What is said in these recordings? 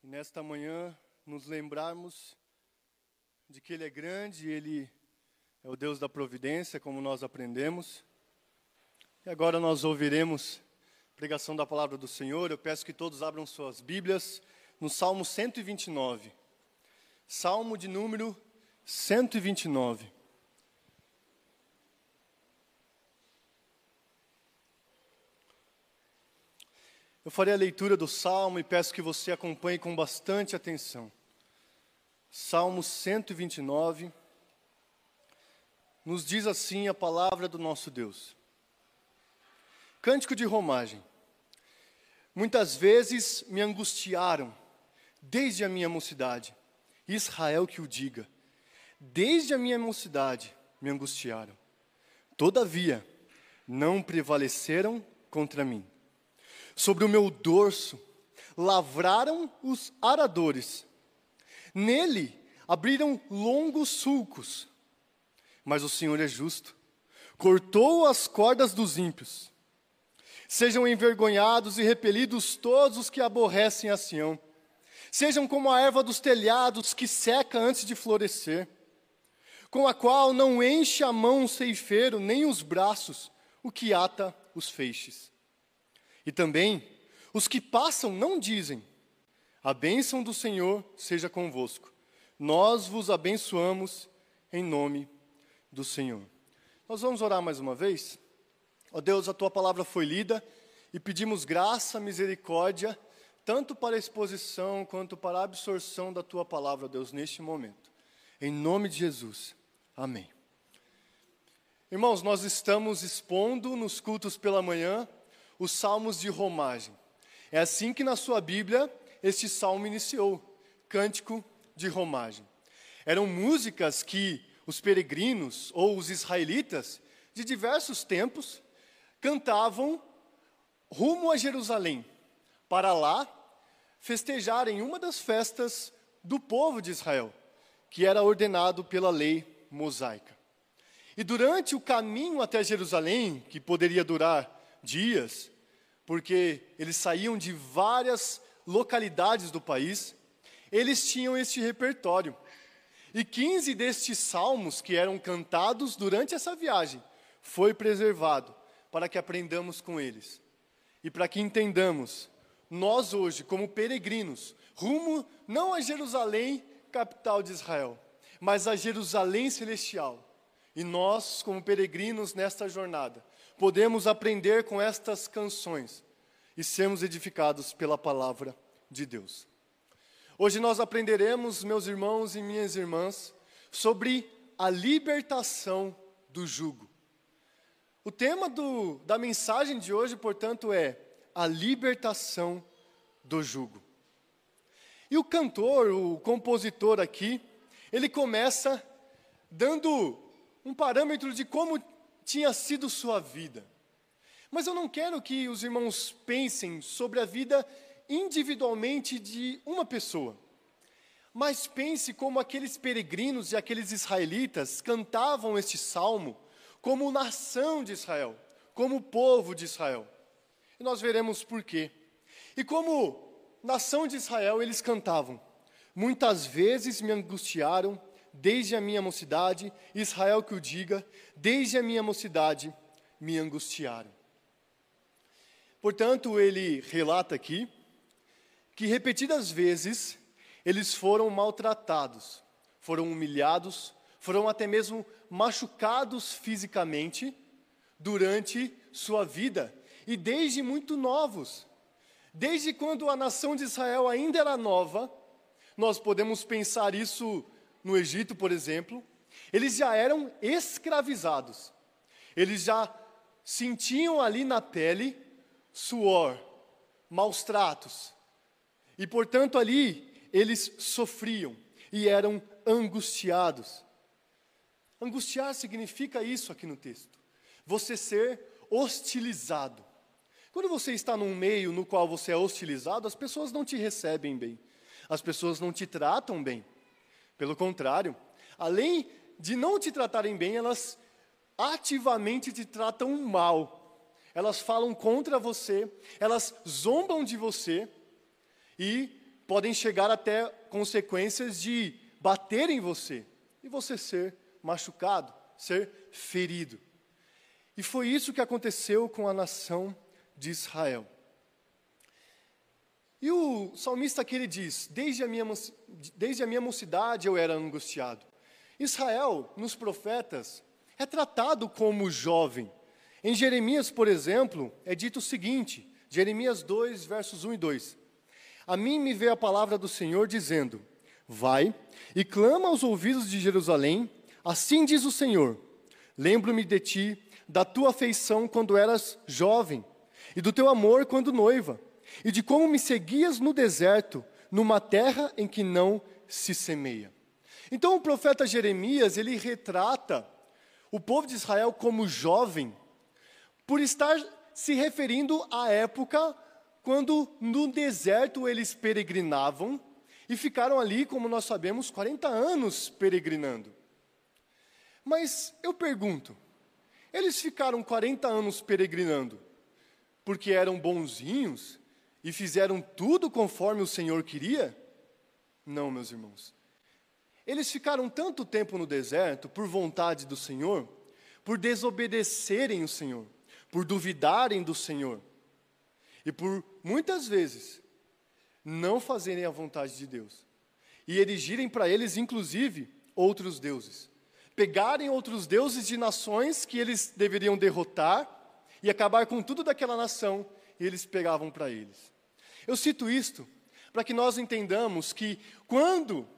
E nesta manhã nos lembrarmos de que Ele é grande, Ele é o Deus da providência, como nós aprendemos. E agora nós ouviremos a pregação da palavra do Senhor. Eu peço que todos abram suas Bíblias no Salmo 129. Salmo de número 129. Eu farei a leitura do Salmo e peço que você acompanhe com bastante atenção. Salmo 129, nos diz assim a palavra do nosso Deus. Cântico de romagem. Muitas vezes me angustiaram, desde a minha mocidade. Israel que o diga. Desde a minha mocidade me angustiaram. Todavia, não prevaleceram contra mim. Sobre o meu dorso lavraram os aradores. Nele abriram longos sulcos. Mas o Senhor é justo. Cortou as cordas dos ímpios. Sejam envergonhados e repelidos todos os que aborrecem a Sião. Sejam como a erva dos telhados que seca antes de florescer, com a qual não enche a mão o ceifeiro, nem os braços o que ata os feixes. E também, os que passam não dizem, a bênção do Senhor seja convosco. Nós vos abençoamos em nome do Senhor. Nós vamos orar mais uma vez? Ó Deus, a Tua palavra foi lida e pedimos graça, misericórdia, tanto para a exposição quanto para a absorção da Tua palavra, Deus, neste momento. Em nome de Jesus. Amém. Irmãos, nós estamos expondo nos cultos pela manhã os salmos de romagem. É assim que na sua Bíblia este salmo iniciou, cântico de romagem. Eram músicas que os peregrinos ou os israelitas de diversos tempos cantavam rumo a Jerusalém, para lá festejarem uma das festas do povo de Israel, que era ordenado pela lei mosaica. E durante o caminho até Jerusalém, que poderia durar dias, porque eles saíam de várias localidades do país, eles tinham este repertório. E 15 destes salmos que eram cantados durante essa viagem foi preservado para que aprendamos com eles. E para que entendamos, nós hoje, como peregrinos, rumo não a Jerusalém, capital de Israel, mas a Jerusalém celestial. E nós, como peregrinos nesta jornada, podemos aprender com estas canções e sermos edificados pela palavra de Deus. Hoje nós aprenderemos, meus irmãos e minhas irmãs, sobre a libertação do jugo. O tema da mensagem de hoje, portanto, é a libertação do jugo. E o cantor, o compositor aqui, ele começa dando um parâmetro de como tinha sido sua vida. Mas eu não quero que os irmãos pensem sobre a vida individualmente de uma pessoa. Mas pense como aqueles peregrinos e aqueles israelitas cantavam este salmo como nação de Israel, como povo de Israel. E nós veremos por quê. E como nação de Israel eles cantavam: muitas vezes me angustiaram desde a minha mocidade, Israel que o diga, desde a minha mocidade me angustiaram. Portanto, ele relata aqui que repetidas vezes eles foram maltratados, foram humilhados, foram até mesmo machucados fisicamente durante sua vida, e desde muito novos. Desde quando a nação de Israel ainda era nova, nós podemos pensar isso no Egito, por exemplo, eles já eram escravizados. Eles já sentiam ali na pele suor, maus tratos. E, portanto, ali eles sofriam e eram angustiados. Angustiar significa isso aqui no texto. Você ser hostilizado. Quando você está num meio no qual você é hostilizado, as pessoas não te recebem bem. As pessoas não te tratam bem. Pelo contrário, além de não te tratarem bem, elas ativamente te tratam mal. Elas falam contra você, elas zombam de você e podem chegar até consequências de bater em você e você ser machucado, ser ferido. E foi isso que aconteceu com a nação de Israel. E o salmista aqui ele diz, desde a minha mocidade eu era angustiado. Israel, nos profetas, é tratado como jovem. Em Jeremias, por exemplo, é dito o seguinte, Jeremias 2, versos 1 e 2. A mim me veio a palavra do Senhor dizendo, vai e clama aos ouvidos de Jerusalém, assim diz o Senhor, lembro-me de ti, da tua afeição quando eras jovem, e do teu amor quando noiva, e de como me seguias no deserto, numa terra em que não se semeia. Então o profeta Jeremias, ele retrata o povo de Israel como jovem, por estar se referindo à época quando no deserto eles peregrinavam, e ficaram ali, como nós sabemos, 40 anos peregrinando. Mas eu pergunto, eles ficaram 40 anos peregrinando porque eram bonzinhos e fizeram tudo conforme o Senhor queria? Não, meus irmãos. Eles ficaram tanto tempo no deserto por vontade do Senhor, por desobedecerem o Senhor, por duvidarem do Senhor e por, muitas vezes, não fazerem a vontade de Deus e erigirem para eles, inclusive, outros deuses. Pegarem outros deuses de nações que eles deveriam derrotar e acabar com tudo daquela nação, e eles pegavam para eles. Eu cito isto para que nós entendamos que quando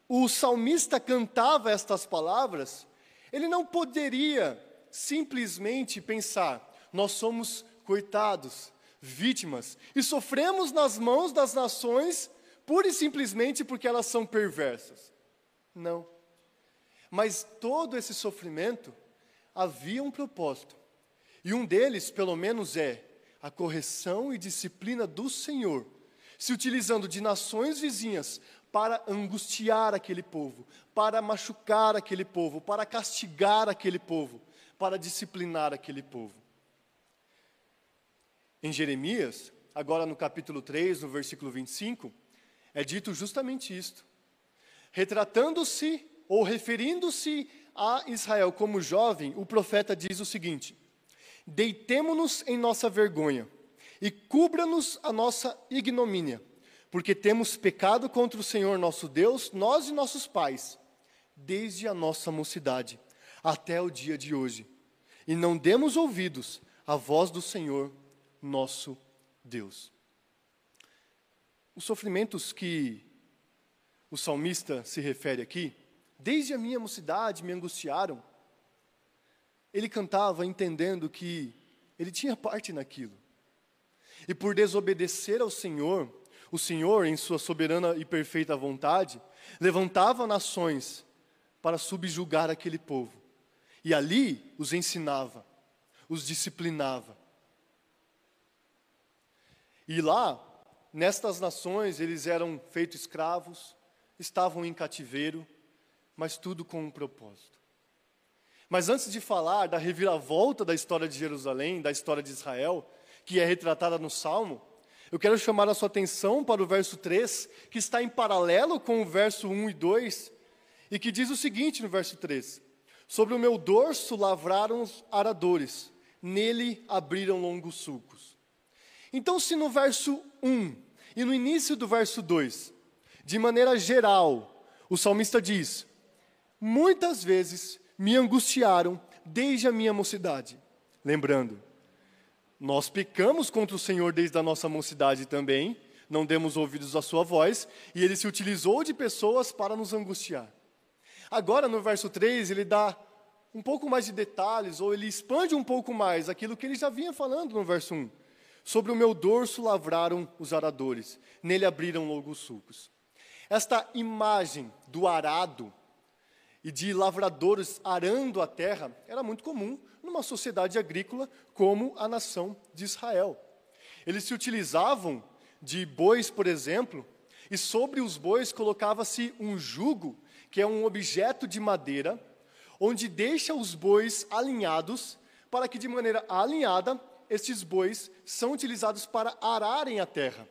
o salmista cantava estas palavras, ele não poderia simplesmente pensar, nós somos coitados, vítimas, e sofremos nas mãos das nações pura e simplesmente porque elas são perversas. Não. Mas todo esse sofrimento havia um propósito. E um deles, pelo menos, é a correção e disciplina do Senhor, se utilizando de nações vizinhas para angustiar aquele povo, para machucar aquele povo, para castigar aquele povo, para disciplinar aquele povo. Em Jeremias, agora no capítulo 3, no versículo 25, é dito justamente isto. Retratando-se ou referindo-se a Israel como jovem, o profeta diz o seguinte: deitemo-nos em nossa vergonha e cubra-nos a nossa ignomínia, porque temos pecado contra o Senhor nosso Deus, nós e nossos pais, desde a nossa mocidade até o dia de hoje, e não demos ouvidos à voz do Senhor nosso Deus. Os sofrimentos que o salmista se refere aqui, desde a minha mocidade me angustiaram. Ele cantava entendendo que ele tinha parte naquilo. E por desobedecer ao Senhor, o Senhor, em sua soberana e perfeita vontade, levantava nações para subjugar aquele povo. E ali os ensinava, os disciplinava. E lá, nestas nações, eles eram feitos escravos, estavam em cativeiro, mas tudo com um propósito. Mas antes de falar da reviravolta da história de Jerusalém, da história de Israel, que é retratada no Salmo, eu quero chamar a sua atenção para o verso 3, que está em paralelo com o verso 1 e 2, e que diz o seguinte no verso 3: sobre o meu dorso lavraram os aradores, nele abriram longos sulcos. Então, se no verso 1 e no início do verso 2, de maneira geral, o salmista diz: muitas vezes me angustiaram desde a minha mocidade. Lembrando, nós pecamos contra o Senhor desde a nossa mocidade também, não demos ouvidos à sua voz, e Ele se utilizou de pessoas para nos angustiar. Agora, no verso 3, ele dá um pouco mais de detalhes, ou ele expande um pouco mais aquilo que ele já vinha falando no verso 1. Sobre o meu dorso lavraram os aradores, nele abriram longos sulcos. Esta imagem do arado e de lavradores arando a terra era muito comum numa sociedade agrícola como a nação de Israel. Eles se utilizavam de bois, por exemplo, e sobre os bois colocava-se um jugo, que é um objeto de madeira, onde deixa os bois alinhados, para que de maneira alinhada, estes bois são utilizados para ararem a terra.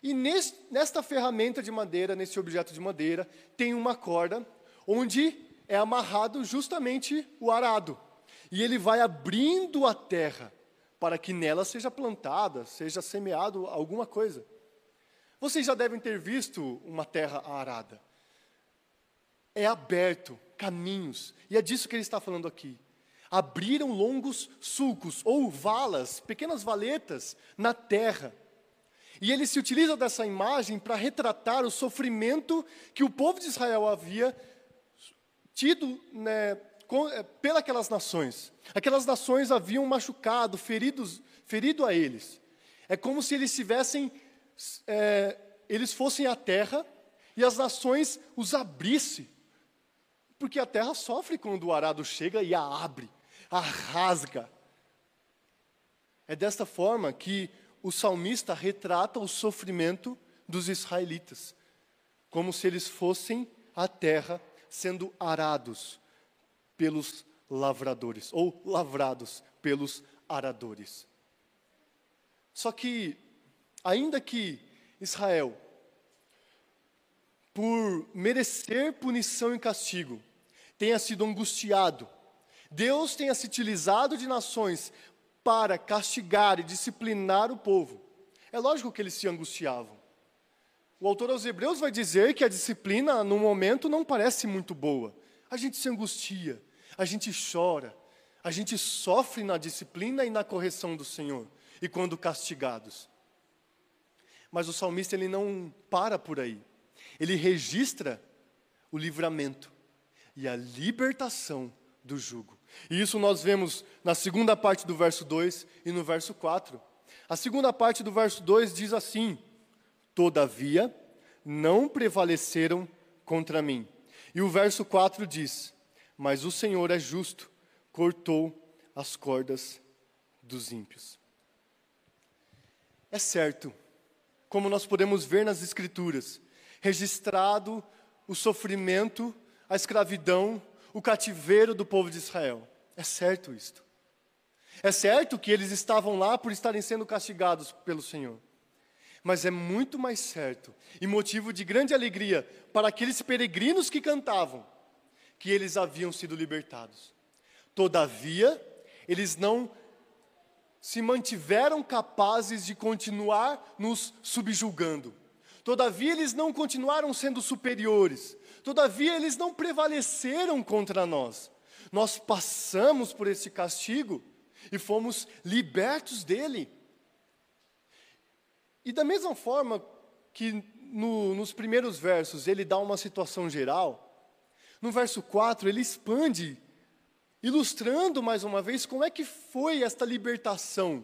E nesta ferramenta de madeira, nesse objeto de madeira, tem uma corda onde é amarrado justamente o arado. E ele vai abrindo a terra para que nela seja plantada, seja semeado alguma coisa. Vocês já devem ter visto uma terra arada. É aberto caminhos, e é disso que ele está falando aqui. Abriram longos sulcos, ou valas, pequenas valetas, na terra. E ele se utiliza dessa imagem para retratar o sofrimento que o povo de Israel havia tido, né, pelas nações. Aquelas nações haviam machucado, ferido a eles. É como se eles eles fossem a terra e as nações os abrissem. Porque a terra sofre quando o arado chega e a abre, a rasga. É desta forma que o salmista retrata o sofrimento dos israelitas, como se eles fossem a terra sendo arados pelos lavradores, ou lavrados pelos aradores. Só que, ainda que Israel, por merecer punição e castigo, tenha sido angustiado, Deus tenha se utilizado de nações para castigar e disciplinar o povo. É lógico que eles se angustiavam. O autor aos Hebreus vai dizer que a disciplina, no momento, não parece muito boa. A gente se angustia, a gente chora, a gente sofre na disciplina e na correção do Senhor, e quando castigados. Mas o salmista, ele não para por aí. Ele registra o livramento e a libertação do jugo. E isso nós vemos na segunda parte do verso 2 e no verso 4. A segunda parte do verso 2 diz assim: todavia, não prevaleceram contra mim. E o verso 4 diz: mas o Senhor é justo, cortou as cordas dos ímpios. É certo, como nós podemos ver nas Escrituras, registrado o sofrimento, a escravidão, o cativeiro do povo de Israel. É certo isto. É certo que eles estavam lá por estarem sendo castigados pelo Senhor. Mas é muito mais certo e motivo de grande alegria para aqueles peregrinos que cantavam que eles haviam sido libertados. Todavia, eles não se mantiveram capazes de continuar nos subjugando. Todavia, eles não continuaram sendo superiores. Todavia, eles não prevaleceram contra nós. Nós passamos por esse castigo e fomos libertos dele. E da mesma forma que nos primeiros versos ele dá uma situação geral, no verso 4 ele expande, ilustrando mais uma vez como é que foi esta libertação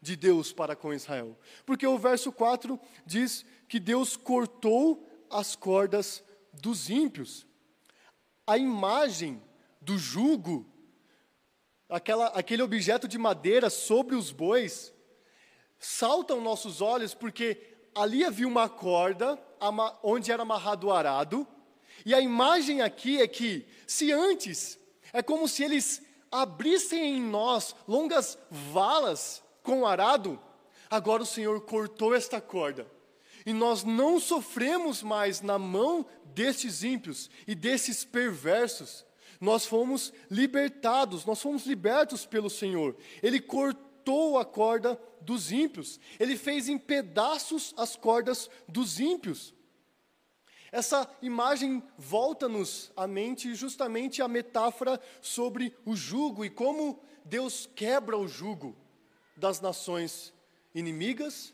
de Deus para com Israel. Porque o verso 4 diz que Deus cortou as cordas dos ímpios. A imagem do jugo, aquele objeto de madeira sobre os bois, salta aos nossos olhos, porque ali havia uma corda onde era amarrado o arado, e a imagem aqui é que, se antes, é como se eles abrissem em nós longas valas com arado, agora o Senhor cortou esta corda, e nós não sofremos mais na mão destes ímpios e desses perversos. Nós fomos libertados, nós fomos libertos pelo Senhor. Ele cortou a corda dos ímpios, ele fez em pedaços as cordas dos ímpios. Essa imagem volta-nos à mente justamente a metáfora sobre o jugo e como Deus quebra o jugo das nações inimigas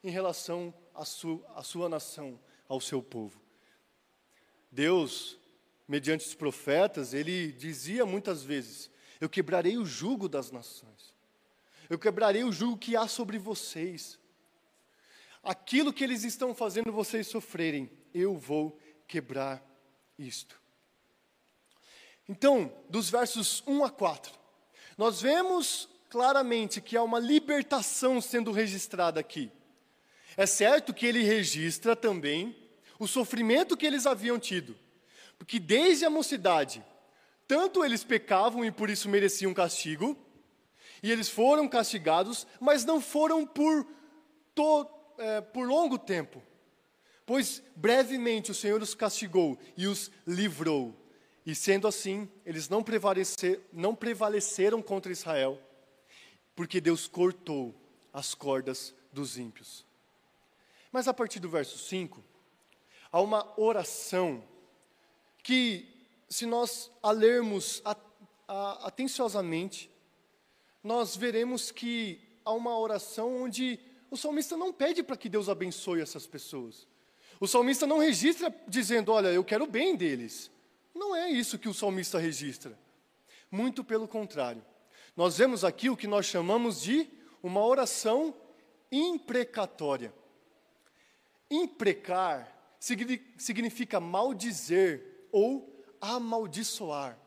em relação à sua nação, ao seu povo. Deus, mediante os profetas, ele dizia muitas vezes: eu quebrarei o jugo das nações, eu quebrarei o jugo que há sobre vocês, aquilo que eles estão fazendo vocês sofrerem, eu vou quebrar isto. Então, dos versos 1 a 4, nós vemos claramente que há uma libertação sendo registrada aqui. É certo que ele registra também o sofrimento que eles haviam tido, porque desde a mocidade, tanto eles pecavam e por isso mereciam castigo, e eles foram castigados, mas não foram por por longo tempo, pois brevemente o Senhor os castigou e os livrou. E sendo assim, eles não prevaleceram contra Israel, porque Deus cortou as cordas dos ímpios. Mas a partir do verso 5, há uma oração que, se nós a lermos atenciosamente, nós veremos que há uma oração onde o salmista não pede para que Deus abençoe essas pessoas. O salmista não registra dizendo, olha, eu quero o bem deles. Não é isso que o salmista registra. Muito pelo contrário. Nós vemos aqui o que nós chamamos de uma oração imprecatória. Imprecar significa maldizer ou amaldiçoar.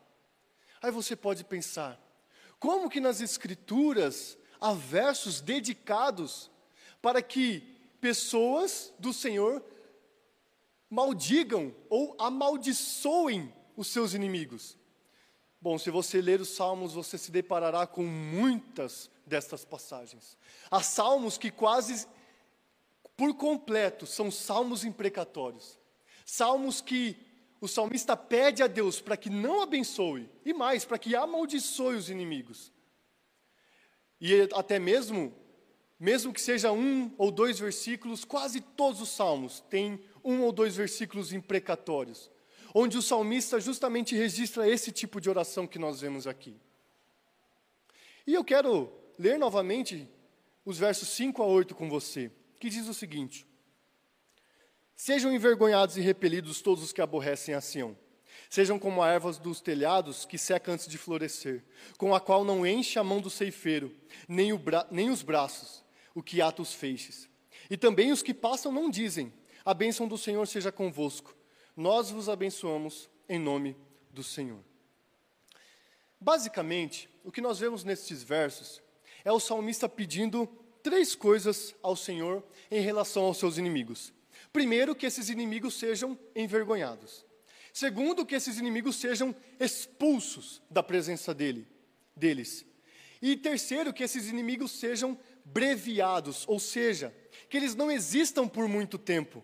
Aí você pode pensar, como que nas Escrituras há versos dedicados para que pessoas do Senhor maldigam ou amaldiçoem os seus inimigos? Bom, se você ler os Salmos, você se deparará com muitas destas passagens. Há salmos que quase por completo são salmos imprecatórios. Salmos que o salmista pede a Deus para que não abençoe, e mais, para que amaldiçoe os inimigos. E até mesmo que seja 1 ou 2 versículos, quase todos os salmos têm 1 ou 2 versículos imprecatórios, onde o salmista justamente registra esse tipo de oração que nós vemos aqui. E eu quero ler novamente os versos 5 a 8 com você, que diz o seguinte: Sejam envergonhados e repelidos todos os que aborrecem a Sião. Sejam como ervas dos telhados que seca antes de florescer, com a qual não enche a mão do ceifeiro, nem os braços, o que ata os feixes. E também os que passam não dizem, a bênção do Senhor seja convosco. Nós vos abençoamos em nome do Senhor. Basicamente, o que nós vemos nestes versos é o salmista pedindo 3 coisas ao Senhor em relação aos seus inimigos. Primeiro, que esses inimigos sejam envergonhados. Segundo, que esses inimigos sejam expulsos da presença deles. E terceiro, que esses inimigos sejam breviados, ou seja, que eles não existam por muito tempo.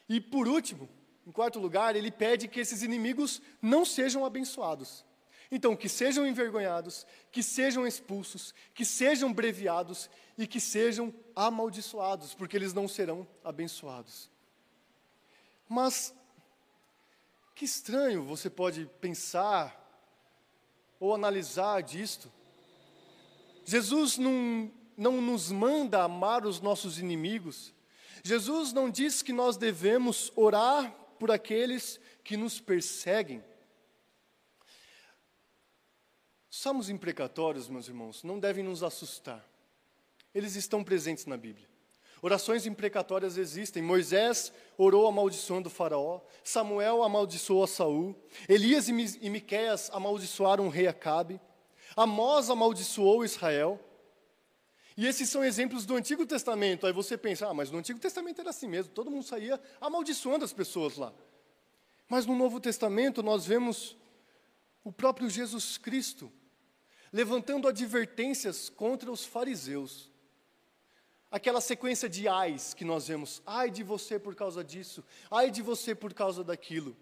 E por último, em quarto lugar, ele pede que esses inimigos não sejam abençoados. Então, que sejam envergonhados, que sejam expulsos, que sejam breviados e que sejam amaldiçoados, porque eles não serão abençoados. Mas, que estranho você pode pensar ou analisar disto. Jesus não nos manda amar os nossos inimigos. Jesus não diz que nós devemos orar por aqueles que nos perseguem. Salmos imprecatórios, meus irmãos, não devem nos assustar. Eles estão presentes na Bíblia. Orações imprecatórias existem. Moisés orou amaldiçoando o faraó. Samuel amaldiçoou a Saul. Elias e Miqueias amaldiçoaram o rei Acabe. Amós amaldiçoou Israel. E esses são exemplos do Antigo Testamento. Aí você pensa, mas no Antigo Testamento era assim mesmo. Todo mundo saía amaldiçoando as pessoas lá. Mas no Novo Testamento nós vemos o próprio Jesus Cristo levantando advertências contra os fariseus. Aquela sequência de ais que nós vemos, ai de você por causa disso, ai de você por causa daquilo.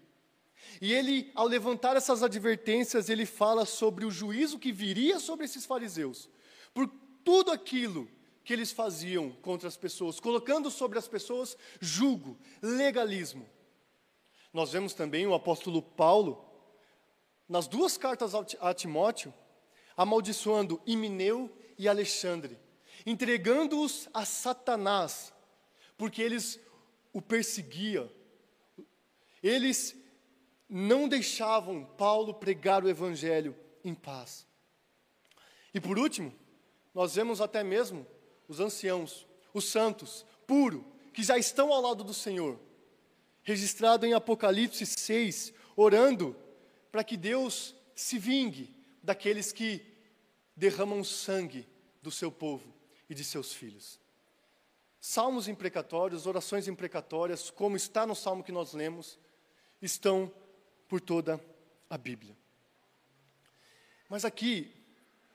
E ele, ao levantar essas advertências, ele fala sobre o juízo que viria sobre esses fariseus, por tudo aquilo que eles faziam contra as pessoas, colocando sobre as pessoas jugo, legalismo. Nós vemos também o apóstolo Paulo, nas 2 cartas a Timóteo, amaldiçoando Himeneu e Alexandre, entregando-os a Satanás, porque eles o perseguiam. Eles não deixavam Paulo pregar o evangelho em paz. E por último, nós vemos até mesmo os anciãos, os santos, puros, que já estão ao lado do Senhor, registrado em Apocalipse 6, orando para que Deus se vingue daqueles que derramam sangue do seu povo e de seus filhos. Salmos imprecatórios, orações imprecatórias, como está no salmo que nós lemos, estão por toda a Bíblia. Mas aqui,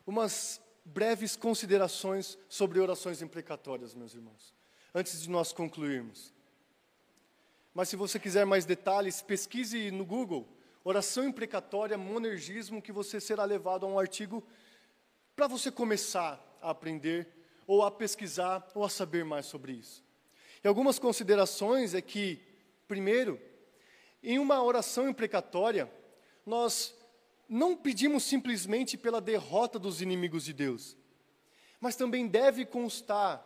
umas breves considerações sobre orações imprecatórias, meus irmãos. antes de nós concluirmos. Mas se você quiser mais detalhes, pesquise no Google, oração imprecatória, monergismo, que você será levado a um artigo para você começar a aprender, ou a pesquisar, ou a saber mais sobre isso. E algumas considerações é que, primeiro, em uma oração imprecatória, nós não pedimos simplesmente pela derrota dos inimigos de Deus, mas também deve constar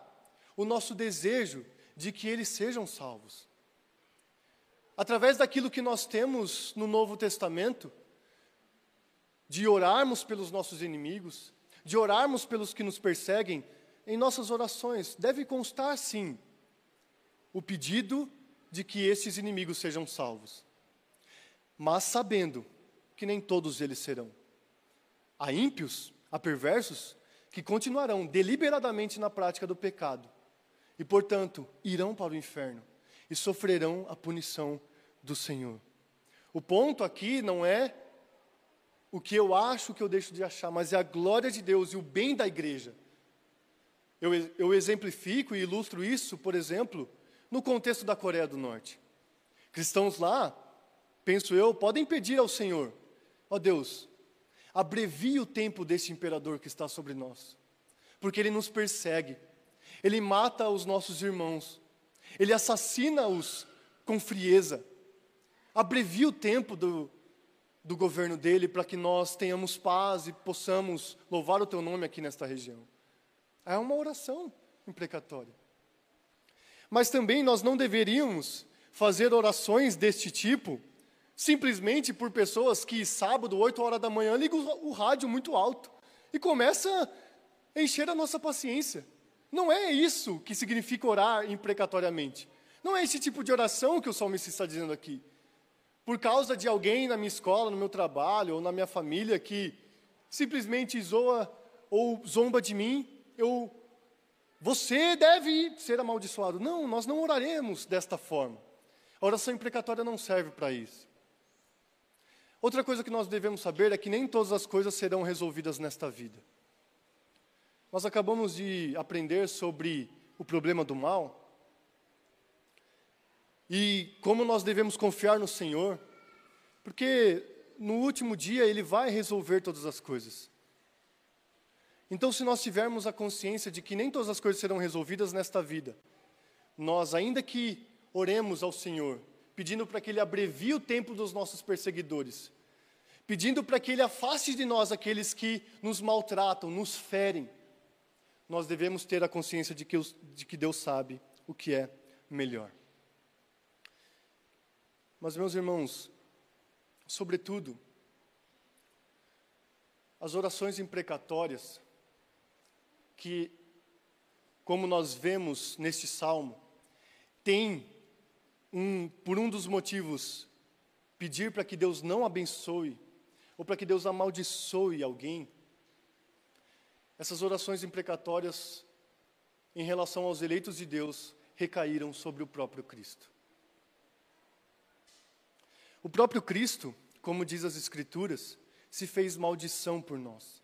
o nosso desejo de que eles sejam salvos. Através daquilo que nós temos no Novo Testamento, de orarmos pelos nossos inimigos, de orarmos pelos que nos perseguem, em nossas orações deve constar, sim, o pedido de que esses inimigos sejam salvos. Mas sabendo que nem todos eles serão. Há ímpios, há perversos, que continuarão deliberadamente na prática do pecado, e, portanto, irão para o inferno, e sofrerão a punição do Senhor. O ponto aqui não é o que eu acho, o que eu deixo de achar, mas é a glória de Deus e o bem da igreja. Eu exemplifico e ilustro isso, por exemplo, no contexto da Coreia do Norte. Cristãos lá, penso eu, podem pedir ao Senhor, ó Deus, abrevie o tempo desse imperador que está sobre nós, porque ele nos persegue, ele mata os nossos irmãos, ele assassina-os com frieza. Abrevie o tempo do governo dele para que nós tenhamos paz e possamos louvar o teu nome aqui nesta região. É uma oração imprecatória. Mas também nós não deveríamos fazer orações deste tipo simplesmente por pessoas que sábado, 8 horas da manhã, ligam o rádio muito alto e começa a encher a nossa paciência. Não é isso que significa orar imprecatoriamente. Não é esse tipo de oração que o salmista está dizendo aqui. Por causa de alguém na minha escola, no meu trabalho, ou na minha família, que simplesmente zoa ou zomba de mim, você deve ser amaldiçoado. Não, nós não oraremos desta forma. A oração imprecatória não serve para isso. Outra coisa que nós devemos saber é que nem todas as coisas serão resolvidas nesta vida. Nós acabamos de aprender sobre o problema do mal e como nós devemos confiar no Senhor, porque no último dia Ele vai resolver todas as coisas. Então, se nós tivermos a consciência de que nem todas as coisas serão resolvidas nesta vida, nós, ainda que oremos ao Senhor, pedindo para que Ele abrevie o tempo dos nossos perseguidores, pedindo para que Ele afaste de nós aqueles que nos maltratam, nos ferem, nós devemos ter a consciência de que Deus sabe o que é melhor. Mas, meus irmãos, sobretudo, as orações imprecatórias, que, como nós vemos neste salmo, tem por um dos motivos, pedir para que Deus não abençoe, ou para que Deus amaldiçoe alguém. Essas orações imprecatórias, em relação aos eleitos de Deus, recaíram sobre o próprio Cristo. O próprio Cristo, como diz as Escrituras, se fez maldição por nós.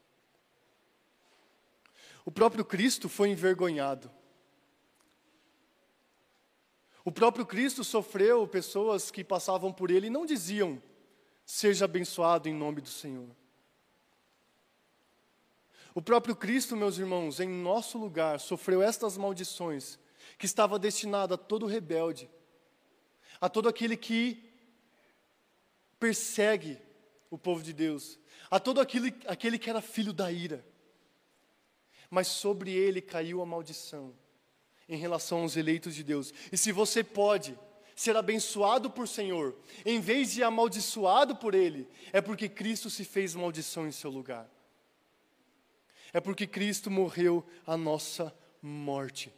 O próprio Cristo foi envergonhado. O próprio Cristo sofreu pessoas que passavam por Ele e não diziam, seja abençoado em nome do Senhor. O próprio Cristo, meus irmãos, em nosso lugar, sofreu estas maldições, que estava destinada a todo rebelde, a todo aquele que persegue o povo de Deus, a todo aquele que era filho da ira. Mas sobre ele caiu a maldição, em relação aos eleitos de Deus. E se você pode ser abençoado por Senhor, em vez de amaldiçoado por Ele, é porque Cristo se fez maldição em seu lugar. É porque Cristo morreu a nossa morte.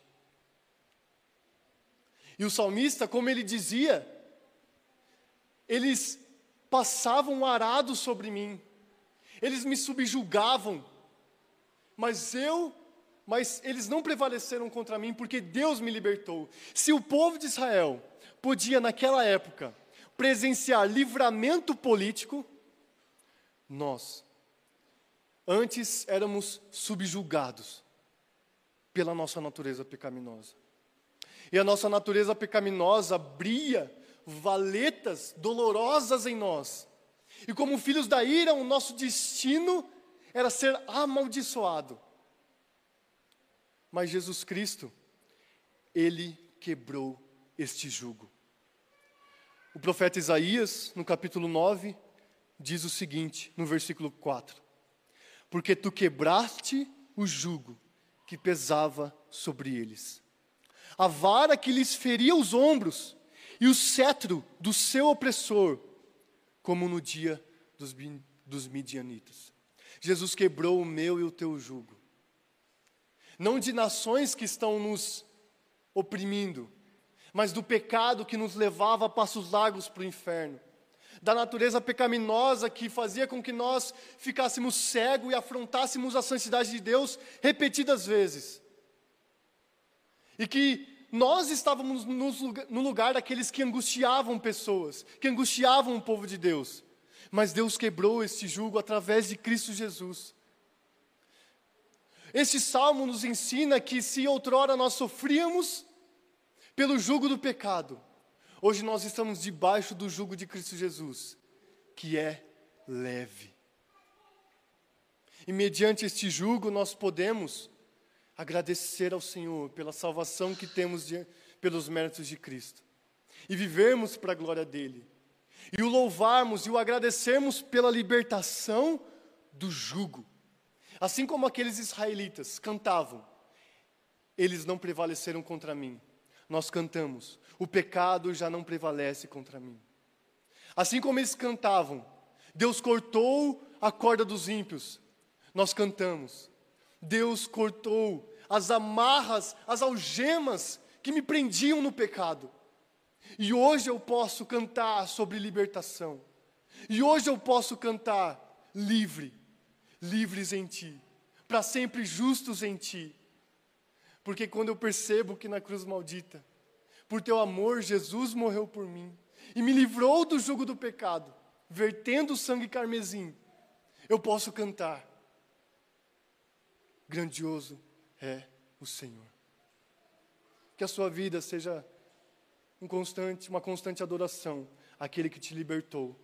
E o salmista, como ele dizia, eles passavam um arado sobre mim, eles me subjugavam, mas eles não prevaleceram contra mim, porque Deus me libertou. Se o povo de Israel podia, naquela época, presenciar livramento político, nós, antes éramos subjugados pela nossa natureza pecaminosa. E a nossa natureza pecaminosa abria valetas dolorosas em nós. E como filhos da ira, o nosso destino era ser amaldiçoado. Mas Jesus Cristo, Ele quebrou este jugo. O profeta Isaías, no capítulo 9, diz o seguinte, no versículo 4. Porque tu quebraste o jugo que pesava sobre eles. A vara que lhes feria os ombros e o cetro do seu opressor, como no dia dos midianitas. Jesus quebrou o meu e o teu jugo. Não de nações que estão nos oprimindo, mas do pecado que nos levava a passos largos para o inferno. Da natureza pecaminosa que fazia com que nós ficássemos cegos e afrontássemos a santidade de Deus repetidas vezes. E que nós estávamos no lugar daqueles que angustiavam pessoas, que angustiavam o povo de Deus. Mas Deus quebrou este jugo através de Cristo Jesus. Este salmo nos ensina que se outrora nós sofríamos pelo jugo do pecado, hoje nós estamos debaixo do jugo de Cristo Jesus, que é leve. E mediante este jugo nós podemos agradecer ao Senhor pela salvação que temos pelos méritos de Cristo. E vivermos para a glória dEle. E o louvarmos e o agradecermos pela libertação do jugo. Assim como aqueles israelitas cantavam, eles não prevaleceram contra mim. Nós cantamos, o pecado já não prevalece contra mim. Assim como eles cantavam, Deus cortou a corda dos ímpios. Nós cantamos, Deus cortou as amarras, as algemas que me prendiam no pecado. E hoje eu posso cantar sobre libertação. E hoje eu posso cantar livres em Ti, para sempre justos em Ti. Porque quando eu percebo que na cruz maldita, por Teu amor, Jesus morreu por mim e me livrou do jugo do pecado, vertendo o sangue carmesim, eu posso cantar. Grandioso é o Senhor. Que a sua vida seja uma constante adoração àquele que te libertou